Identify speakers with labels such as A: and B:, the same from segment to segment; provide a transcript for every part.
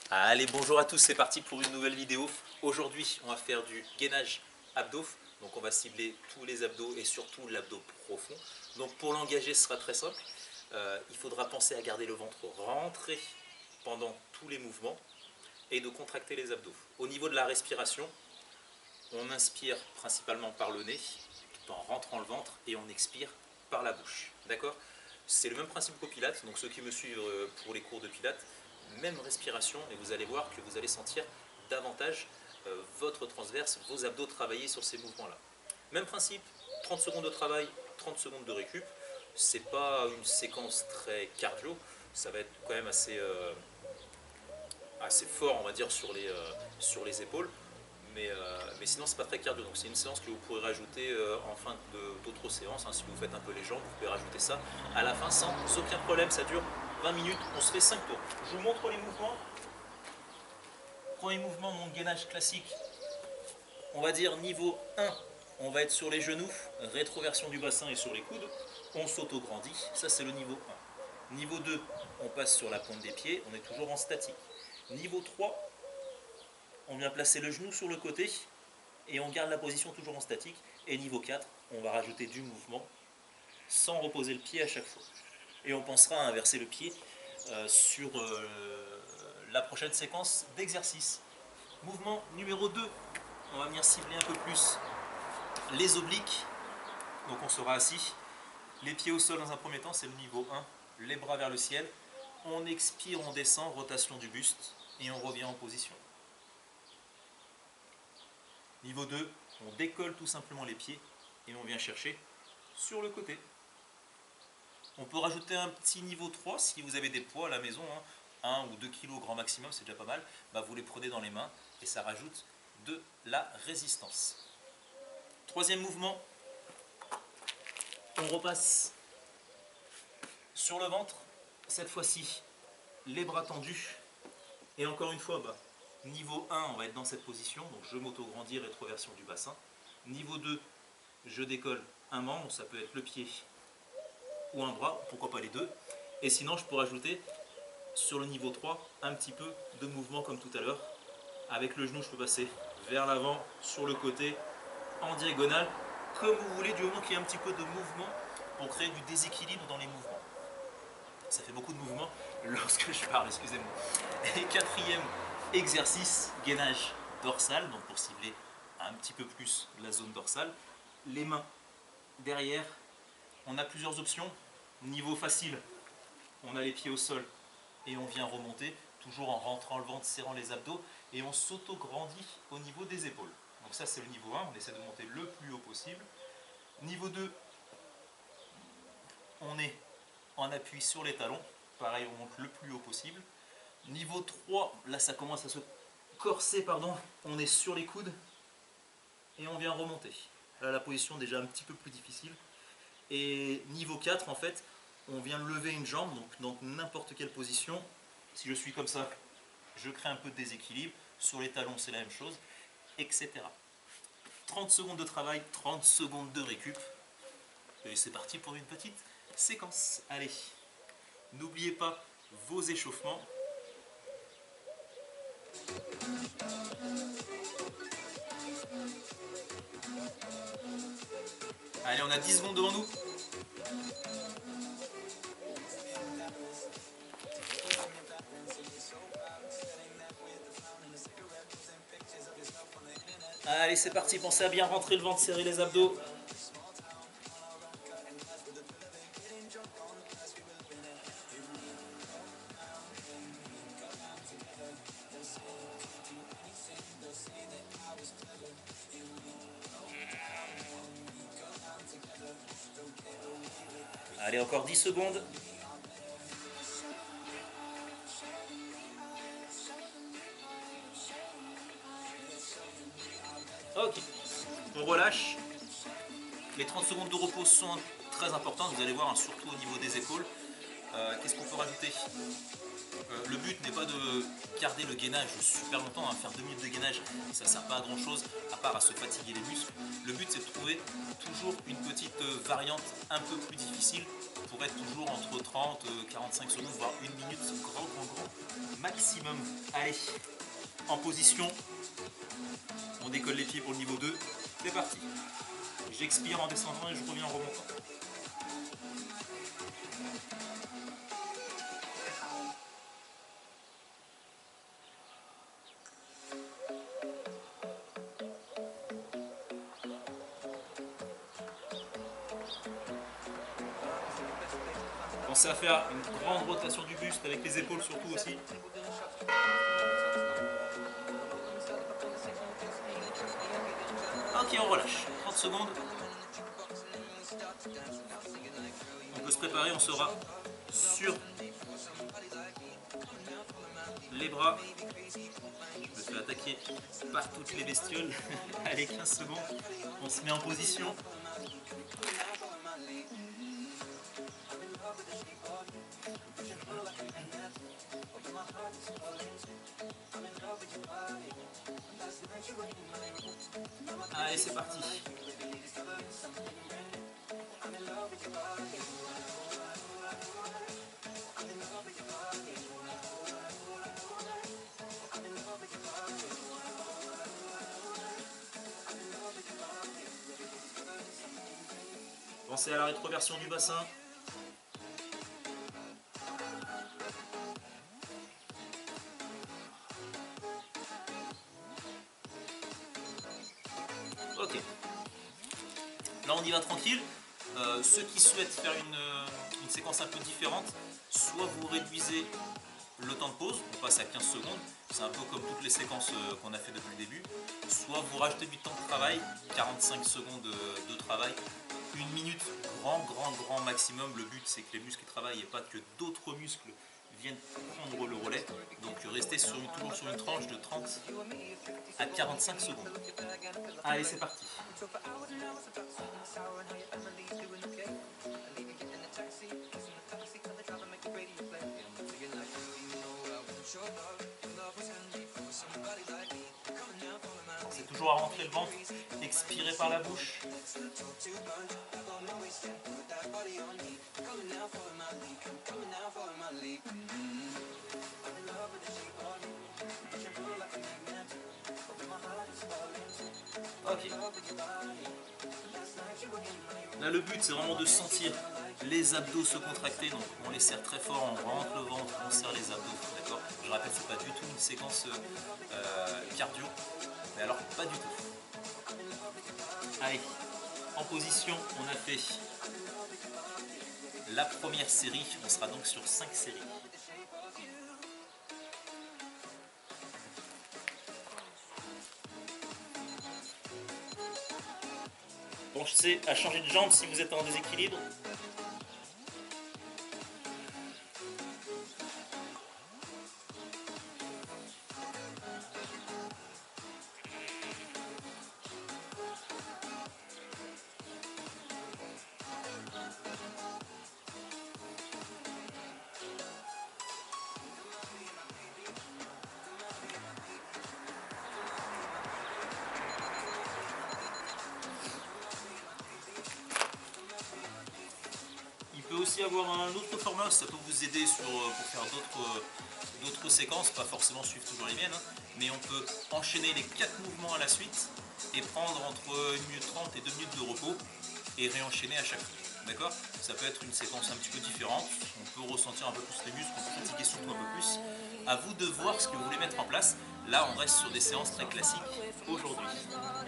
A: Allez, bonjour à tous, c'est parti pour une nouvelle vidéo. Aujourd'hui, on va faire du gainage abdos. Donc on va cibler tous les abdos et surtout l'abdos profond. Donc pour l'engager, ce sera très simple. Il faudra penser à garder le ventre rentré pendant tous les mouvements et de contracter les abdos. Au niveau de la respiration, on inspire principalement par le nez, tout en rentrant le ventre, et on expire par la bouche. D'accord? C'est le même principe qu'au Pilates, donc ceux qui me suivent pour les cours de Pilates, même respiration, et vous allez voir que vous allez sentir davantage votre transverse, vos abdos travailler sur ces mouvements-là. Même principe, 30 secondes de travail, 30 secondes de récup. C'est pas une séquence très cardio, ça va être quand même assez fort, on va dire, sur les épaules. Mais sinon, c'est pas très cardio. Donc, c'est une séance que vous pourrez rajouter en fin d'autres séances. Hein. Si vous faites un peu les jambes, vous pouvez rajouter ça à la fin sans aucun problème. Ça dure 20 minutes. On se fait 5 tours. Je vous montre les mouvements. Premier mouvement, mon gainage classique. On va dire niveau 1, on va être sur les genoux, rétroversion du bassin et sur les coudes. On s'auto-grandit. Ça, c'est le niveau 1. Niveau 2, on passe sur la pointe des pieds. On est toujours en statique. Niveau 3, on vient placer le genou sur le côté et on garde la position toujours en statique. Et niveau 4, on va rajouter du mouvement sans reposer le pied à chaque fois. Et on pensera à inverser le pied sur la prochaine séquence d'exercice. Mouvement numéro 2, on va venir cibler un peu plus les obliques. Donc on sera assis, les pieds au sol dans un premier temps, c'est le niveau 1, les bras vers le ciel. On expire, on descend, rotation du buste et on revient en position. Niveau 2, on décolle tout simplement les pieds et on vient chercher sur le côté. On peut rajouter un petit niveau 3 si vous avez des poids à la maison, hein, 1 ou 2 kg grand maximum, c'est déjà pas mal. Bah, vous les prenez dans les mains et ça rajoute de la résistance. Troisième mouvement, on repasse sur le ventre, cette fois-ci les bras tendus et encore une fois, niveau 1, on va être dans cette position, donc je m'auto-grandis, rétroversion du bassin. Niveau 2, je décolle un membre, ça peut être le pied ou un bras, pourquoi pas les deux. Et sinon, je peux rajouter sur le niveau 3 un petit peu de mouvement comme tout à l'heure. Avec le genou, je peux passer vers l'avant, sur le côté, en diagonale, comme vous voulez, du moment qu'il y a un petit peu de mouvement pour créer du déséquilibre dans les mouvements. Ça fait beaucoup de mouvements lorsque je parle, excusez-moi. Et quatrième exercice, gainage dorsal, donc pour cibler un petit peu plus la zone dorsale. Les mains derrière, on a plusieurs options. Niveau facile, on a les pieds au sol et on vient remonter, toujours en rentrant le ventre, serrant les abdos, et on s'auto-grandit au niveau des épaules. Donc ça c'est le niveau 1, on essaie de monter le plus haut possible. Niveau 2, on est en appui sur les talons, pareil on monte le plus haut possible. Niveau 3, là ça commence à se corser, on est sur les coudes et on vient remonter. Là la position déjà un petit peu plus difficile. Et niveau 4, en fait, on vient lever une jambe, donc dans n'importe quelle position. Si je suis comme ça, je crée un peu de déséquilibre. Sur les talons, c'est la même chose, etc. 30 secondes de travail, 30 secondes de récup. Et c'est parti pour une petite séquence. Allez, n'oubliez pas vos échauffements. Allez, on a 10 secondes devant nous. Allez, c'est parti, pensez à bien rentrer le ventre, serrer les abdos. Allez, encore 10 secondes. Ok, on relâche. Les 30 secondes de repos sont très importantes, vous allez voir, hein, surtout au niveau des épaules. Qu'est-ce qu'on peut rajouter? Le but n'est pas de garder le gainage super longtemps, faire 2 minutes de gainage, ça ne sert pas à grand chose à part à se fatiguer les muscles. Le but c'est de trouver toujours une petite variante un peu plus difficile pour être toujours entre 30, 45 secondes, voire 1 minute, grand maximum. Allez, en position, on décolle les pieds pour le niveau 2, c'est parti. J'expire en descendant et je reviens en remontant. Pensez à faire une grande rotation du buste avec les épaules surtout aussi. Ok, on relâche. 30 secondes. On peut se préparer, on sera sur les bras. Je me fais attaquer par toutes les bestioles. Allez, 15 secondes. On se met en position. Allez, c'est parti. Pensez à la rétroversion du bassin. Ok. Là on y va tranquille. Ceux qui souhaitent faire une séquence un peu différente, soit vous réduisez le temps de pause, on passe à 15 secondes, c'est un peu comme toutes les séquences qu'on a fait depuis le début, soit vous rajoutez du temps de travail, 45 secondes de travail, 1 minute, grand maximum. Le but c'est que les muscles travaillent et pas que d'autres muscles viennent prendre le relais. Donc restez toujours sur une tranche de 30 à 45 secondes. Allez, c'est parti. C'est toujours à rentrer le ventre, expirez par la bouche. Ok. Là le but c'est vraiment de sentir les abdos se contracter, donc on les serre très fort, on rentre le ventre, on serre les abdos, d'accord. Je rappelle, c'est pas du tout une séquence cardio, mais alors pas du tout. Allez, en position, on a fait la première série, on sera donc sur 5 séries. Pensez à changer de jambe si vous êtes en déséquilibre. Aussi avoir un autre format, ça peut vous aider pour faire d'autres séquences, pas forcément suivre toujours les miennes, hein, mais on peut enchaîner les 4 mouvements à la suite et prendre entre 1 minute 30 et 2 minutes de repos et réenchaîner à chaque fois. D'accord? Ça peut être une séquence un petit peu différente, on peut ressentir un peu plus les muscles, on peut fatiguer surtout un peu plus. À vous de voir ce que vous voulez mettre en place. Là on reste sur des séances très classiques aujourd'hui.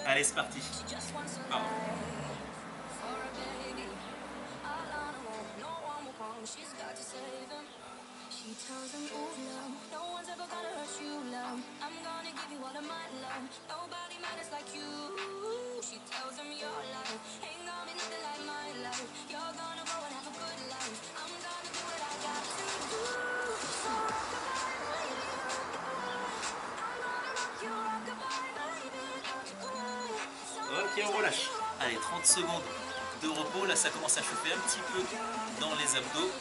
A: Allez, c'est parti. Pardon. She's got to save him. She tells him, move now. No one's ever gonna hurt you, love. I'm gonna give you all of my love. Nobody matters like you. She tells him your life ain't gonna be nothing like my life. You're gonna go and have a good life. I'm gonna do what I got to do. So rock-a-bye, baby, rock-a-bye. I'm gonna rock you, rock-a-bye, baby, rock-a-bye. Ok, on relâche. Allez, 30 secondes de repos. Là ça commence à chauffer un petit peu dans les abdos.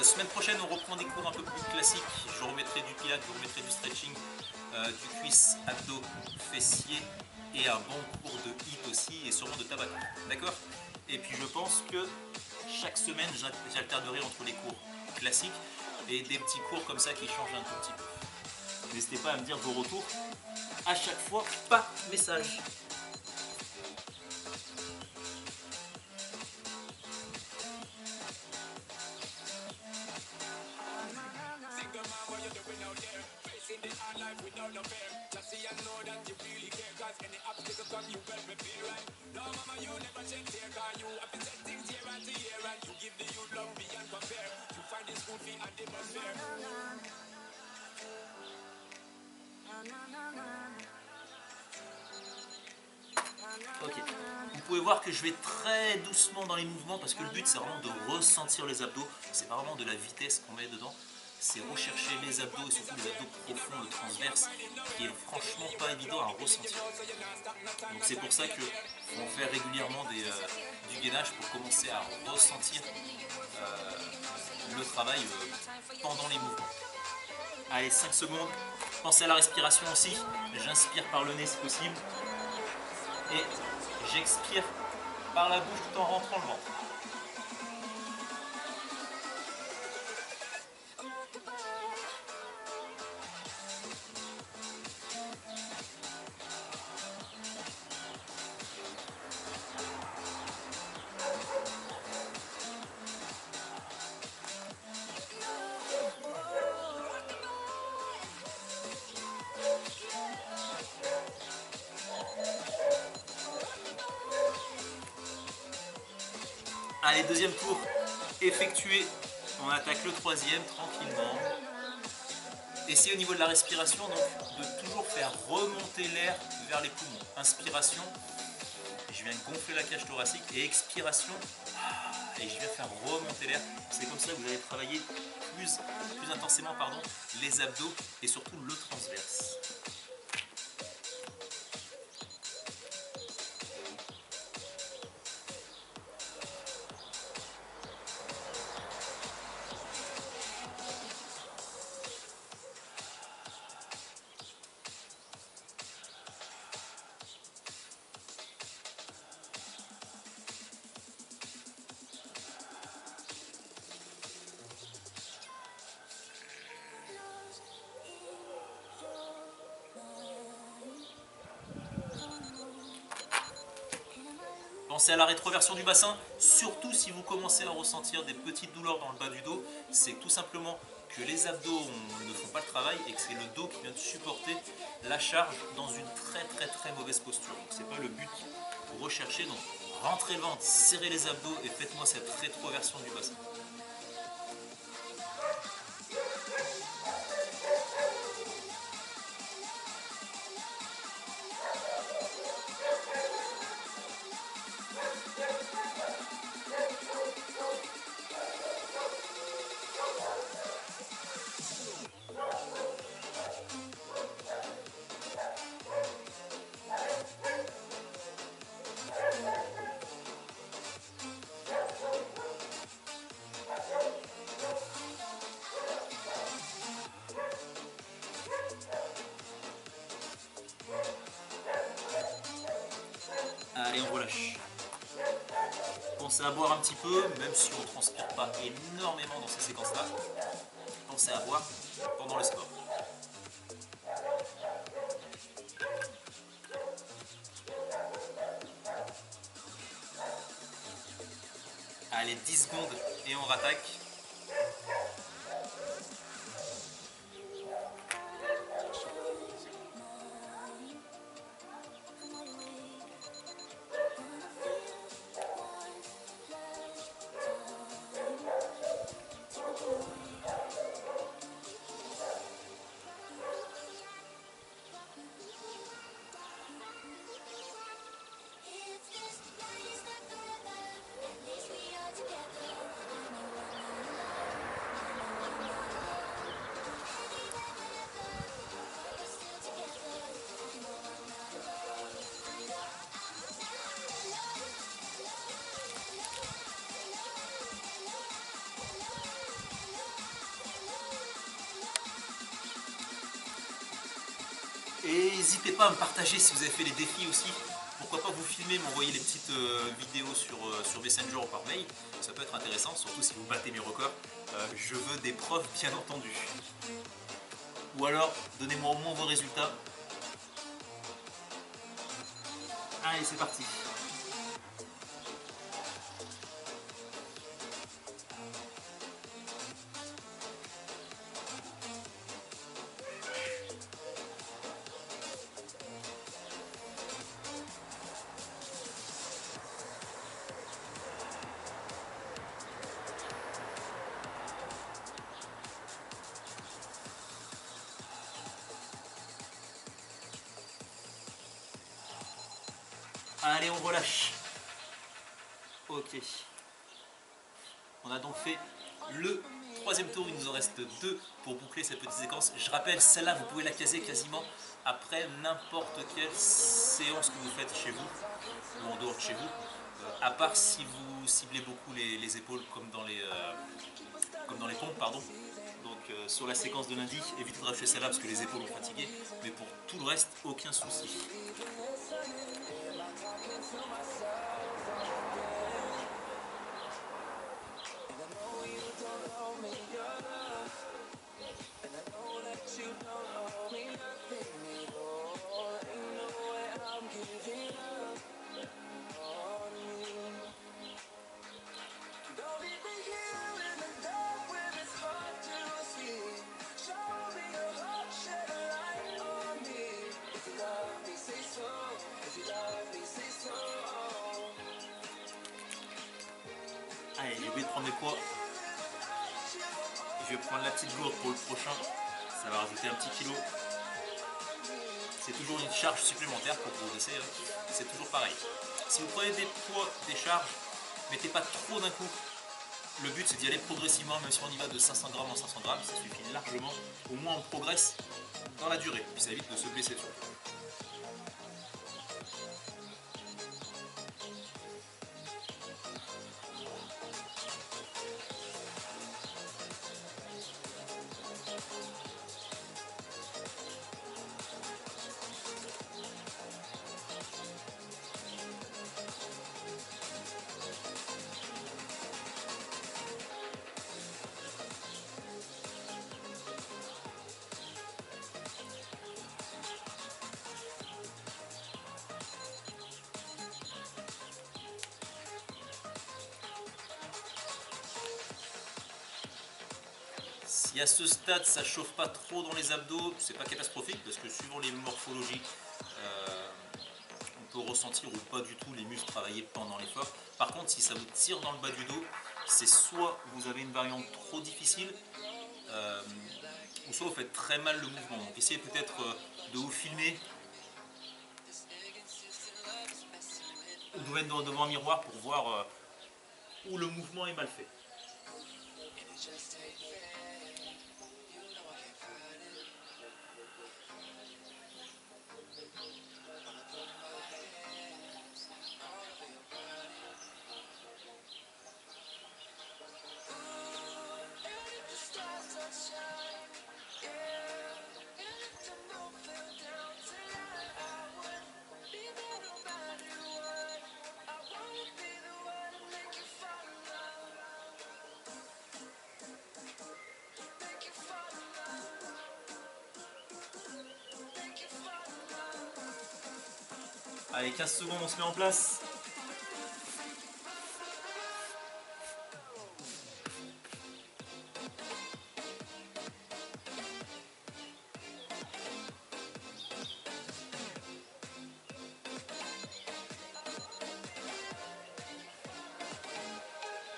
A: Semaine prochaine, on reprend des cours un peu plus classiques. Je remettrai du pilates, je remettrai du stretching, du cuisse, abdos, fessiers et un bon cours de HIIT aussi et sûrement de tabata. D'accord? Et puis je pense que chaque semaine, j'alternerai entre les cours classiques et des petits cours comme ça qui changent un tout petit peu. N'hésitez pas à me dire vos retours. À chaque fois, par message. Ok. Vous pouvez voir que je vais très doucement dans les mouvements parce que le but c'est vraiment de ressentir les abdos. C'est pas vraiment de la vitesse qu'on met dedans. C'est rechercher les abdos et surtout les abdos profonds, le transverse, qui est franchement pas évident à ressentir. Donc c'est pour ça que on fait régulièrement du gainage pour commencer à ressentir le travail pendant les mouvements. Allez, 5 secondes. Pensez à la respiration aussi. J'inspire par le nez si possible. Et j'expire par la bouche tout en rentrant le ventre. Allez, deuxième tour effectué. On attaque le troisième tranquillement. Essayez au niveau de la respiration donc, de toujours faire remonter l'air vers les poumons. Inspiration, je viens gonfler la cage thoracique et expiration, et je viens faire remonter l'air. C'est comme ça que vous allez travailler plus intensément les abdos et surtout le transverse. Pensez à la rétroversion du bassin, surtout si vous commencez à ressentir des petites douleurs dans le bas du dos, c'est tout simplement que les abdos ne font pas le travail et que c'est le dos qui vient de supporter la charge dans une très mauvaise posture. Donc c'est pas le but recherché, donc rentrez le ventre, serrez les abdos et faites-moi cette rétroversion du bassin. Allez, on relâche. Pensez à boire un petit peu, même si on ne transpire pas énormément dans ces séquences-là. Pensez à boire pendant le sport. Allez, 10 secondes et on rattaque. Et n'hésitez pas à me partager si vous avez fait les défis aussi. Pourquoi pas vous filmer, m'envoyer les petites vidéos sur Messenger ou par mail. Ça peut être intéressant, surtout si vous battez mes records. Je veux des preuves, bien entendu. Ou alors, donnez-moi au moins vos résultats. Allez, c'est parti. Allez, on relâche. Ok. On a donc fait le troisième tour. Il nous en reste 2 pour boucler cette petite séquence. Je rappelle, celle-là, vous pouvez la caser quasiment après n'importe quelle séance que vous faites chez vous ou en dehors de chez vous. À part si vous ciblez beaucoup les épaules comme dans les pompes, pardon. Donc sur la séquence de lundi, évitez de rajouter celle-là parce que les épaules ont fatigué. Mais pour tout le reste, aucun souci. Allez, j'ai oublié de prendre mes poids. Je vais prendre la petite gourde pour le prochain. Ça va rajouter un petit kilo. C'est toujours une charge supplémentaire pour progresser. C'est toujours pareil. Si vous prenez des poids, des charges, mettez pas trop d'un coup. Le but c'est d'y aller progressivement, même si on y va de 500 grammes en 500 grammes, ça suffit largement. Au moins on progresse dans la durée. Puis ça évite de se blesser surtout. Si à ce stade ça chauffe pas trop dans les abdos, c'est pas catastrophique parce que suivant les morphologies, on peut ressentir ou pas du tout les muscles travailler pendant l'effort. Par contre, si ça vous tire dans le bas du dos, c'est soit vous avez une variante trop difficile, ou soit vous faites très mal le mouvement. Donc essayez peut-être de vous filmer ou de vous mettre devant un miroir pour voir où le mouvement est mal fait. Allez, 15 secondes, on se met en place.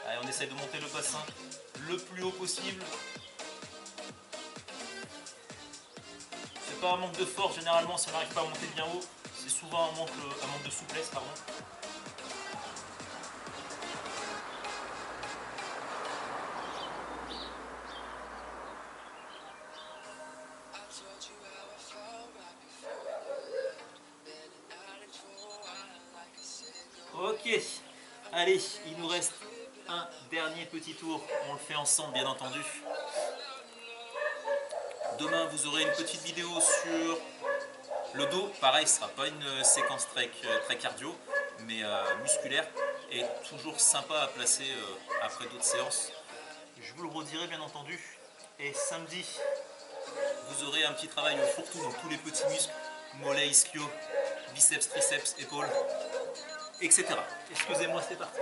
A: Allez, on essaye de monter le bassin le plus haut possible. C'est pas un manque de force, généralement, si on n'arrive pas à monter bien haut, c'est souvent un manque de souplesse, pardon. Ok, allez, il nous reste un dernier petit tour, on le fait ensemble bien entendu. Demain vous aurez une petite vidéo sur Le dos, pareil, ce ne sera pas une séquence très cardio, mais musculaire et toujours sympa à placer après d'autres séances. Je vous le redirai bien entendu. Et samedi, vous aurez un petit travail au fourre-tout dans tous les petits muscles, mollets, ischio, biceps, triceps, épaules, etc. Excusez-moi, c'est parti.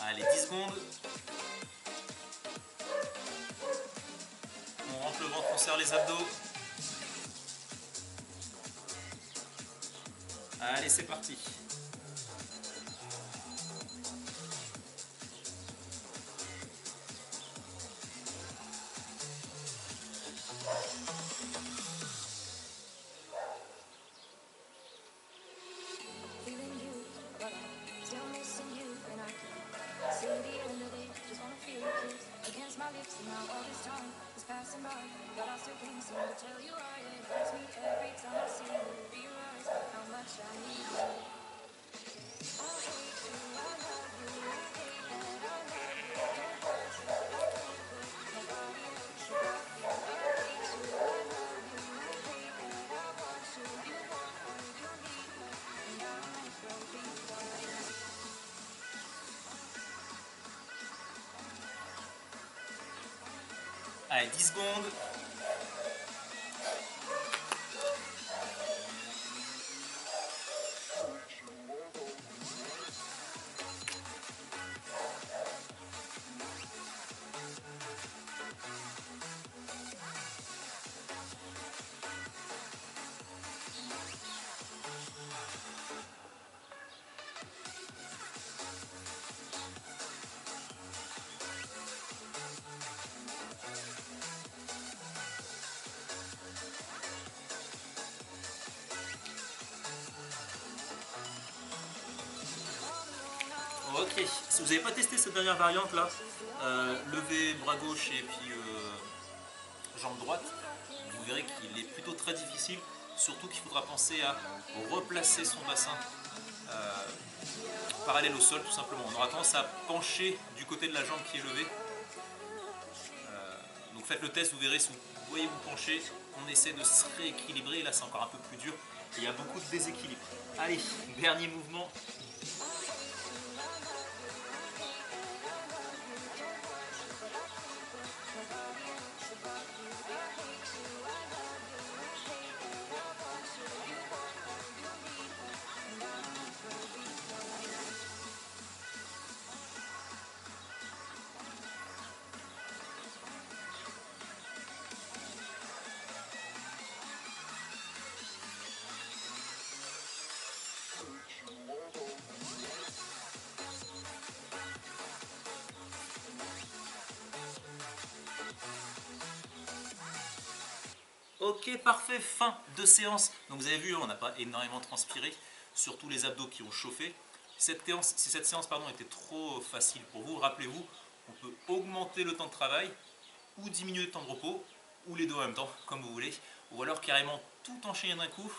A: Allez, 10 secondes. On rentre le ventre, on serre les abdos. Allez, c'est parti. Allez, 10 secondes. Ok, si vous n'avez pas testé cette dernière variante là, lever bras gauche et puis jambe droite, vous verrez qu'il est plutôt très difficile, surtout qu'il faudra penser à replacer son bassin parallèle au sol tout simplement. On aura tendance à pencher du côté de la jambe qui est levée. Donc faites le test, vous verrez si vous voyez vous pencher, on essaie de se rééquilibrer, et là c'est encore un peu plus dur, et il y a beaucoup de déséquilibre. Allez, dernier mouvement. Ok, parfait, fin de séance. Donc vous avez vu, on n'a pas énormément transpiré, surtout les abdos qui ont chauffé. Si cette séance était trop facile pour vous, rappelez-vous, on peut augmenter le temps de travail ou diminuer le temps de repos, ou les deux en même temps, comme vous voulez, ou alors carrément tout enchaîner d'un coup,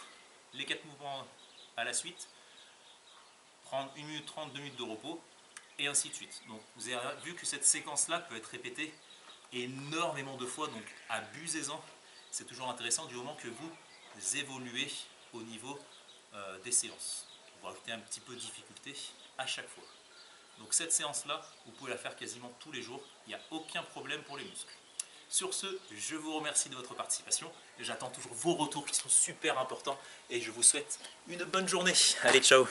A: les 4 mouvements à la suite, prendre 1 minute 30, 2 minutes de repos, et ainsi de suite. Donc vous avez vu que cette séquence-là peut être répétée énormément de fois, donc abusez-en. C'est toujours intéressant du moment que vous évoluez au niveau des séances. Vous rajoutez un petit peu de difficulté à chaque fois. Donc cette séance-là, vous pouvez la faire quasiment tous les jours. Il n'y a aucun problème pour les muscles. Sur ce, je vous remercie de votre participation. J'attends toujours vos retours qui sont super importants. Et je vous souhaite une bonne journée. Allez, ciao!